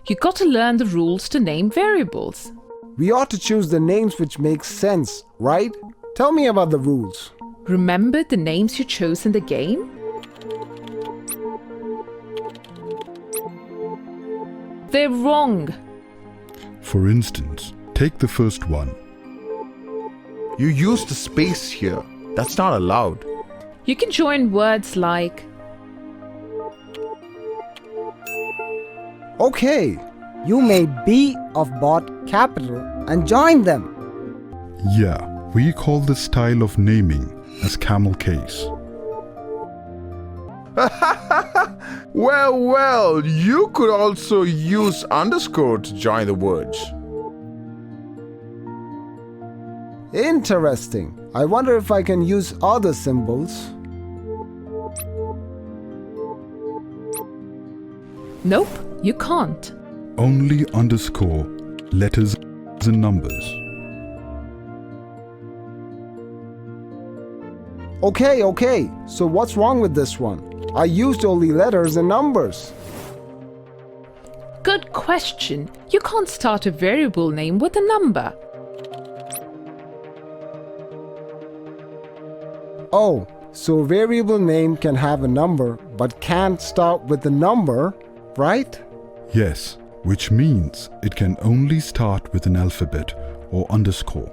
You got to learn the rules to name variables. We ought to choose the names which make sense, right? Tell me about the rules. Remember the names you chose in the game? They're wrong. For instance, take the first one. You used a space here. That's not allowed. You can join words like Okay, you may B of bought capital and join them. Yeah, we call this style of naming as camel case. Well, you could also use underscore to join the words. Interesting. I wonder if I can use other symbols. Nope, you can't. Only underscore, letters and numbers. Okay. So what's wrong with this one? I used only letters and numbers. Good question. You can't start a variable name with a number. Oh, so a variable name can have a number but can't start with a number, right? Yes, which means it can only start with an alphabet or underscore.